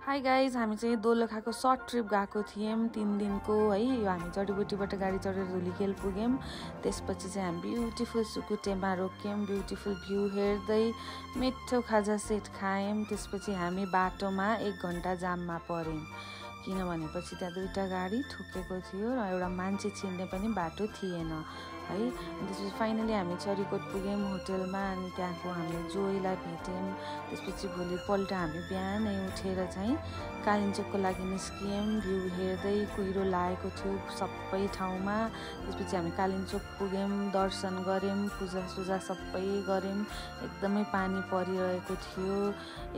Hi guys, हामी चाहिँ दोलखाको short trip गएको थियौँ 3 दिनको है। यो हामी जडीबुटीबाट गाडी चढेर धुलीखेल पुग्यौँ। त्यसपछि चाहिँ हामी ब्युटिफुल सुकुटेमा रोक्यौँ। ब्युटिफुल भ्यू हेर्दै मिठो खाजा सेट खायौँ। त्यसपछि हामी बाटोमा 1 घन्टा जाममा पर्यौँ, किनभनेपछि त्यहाँ 2टा गाडी ठोकेको थियो र एउटा मान्छे छिर्ने पनि बाटो थिएन है। त्यसपछि फाइनली हामी चरीकोट पुग्यौँ होटलमा। अनि त्यहाँको हामीले जोईलाई भेट्यौँ। त्यसपछि भोलिपल्ट हामी बिहानै उठेर चाहिँ कालिम्पोङको लागि निस्कियौँ। भ्यू हेर्दै कुहिरो लागेको थियो सबै ठाउँमा। त्यसपछि हामी कालिम्पोङ पुग्यौँ, दर्शन गऱ्यौँ, पूजासुजा सबै गऱ्यौँ। एकदमै पानी परिरहेको थियो।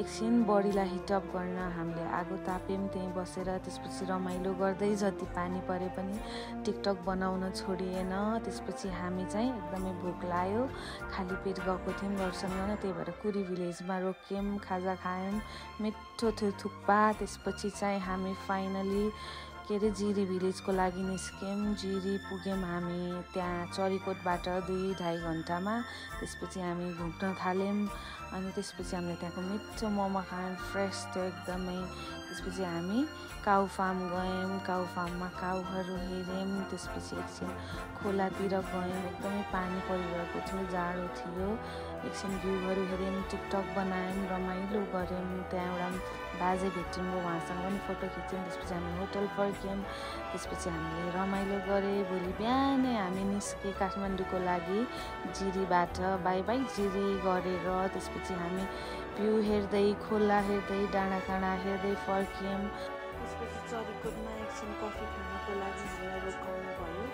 एकछिन बडीलाई हिटअप गर्न हामीले आगो ताप्यौँ त्यहीँ बसेर। त्यसपछि रमाइलो गर्दै जति पानी परे पनि टिकटक बनाउन छोडिएन। त्यसपछि हामी चाहिँ एकदमै भोक लाग्यो, खाली पेट गएको थियौँ दर्शन गर्न। त्यही भएर कुरी भिलेजमा रोक्यौँ, खाजा खायौँ, मिठो थियो थुक्पा। त्यसपछि चाहिँ हामी फाइनली जिरी भिलेजको लागि निस्क्यौँ। जिरी पुग्यौँ हामी त्यहाँ चरीकोटबाट 2-2.5 घन्टामा। त्यसपछि हामी घुम्न थाल्यौँ। अनि त्यसपछि हामीले त्यहाँको मिठो मोमो खायौँ, फ्रेस थियो एकदमै। त्यसपछि हामी काउ फार्म गयौँ, काउ फार्ममा काउहरू हेऱ्यौँ। त्यसपछि एकछिन खोलातिर गयौँ, एकदमै पानी परिरहेको थियो, जाडो थियो। एकछिन भ्यूहरू हेऱ्यौँ, टिकटक बनायौँ, रमाइलो गऱ्यौँ। त्यहाँ एउटा बाजे भेट्यौँ, उहाँसँग पनि फोटो खिच्यौँ। त्यसपछि हामी होटल फर्क्यौँ। त्यसपछि हामीले रमाइलो गरे। भोलि बिहानै हामी निस्के काठमाडौँको लागि जिरीबाट। बाई बाई जिरी गरेर त्यसपछि हामी भ्यू हेर्दै, खोला हेर्दै, डाँडाकाँडा हेर्दै फर्क्यौँ। त्यसपछि चरीकोटमा एकछिन कफी खानको लागि हामीलाई रोकाउनु भयो।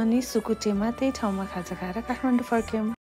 अनि सुकुटेमा त्यही ठाउँमा खाजा खाएर काठमाडौँ फर्क्यौँ।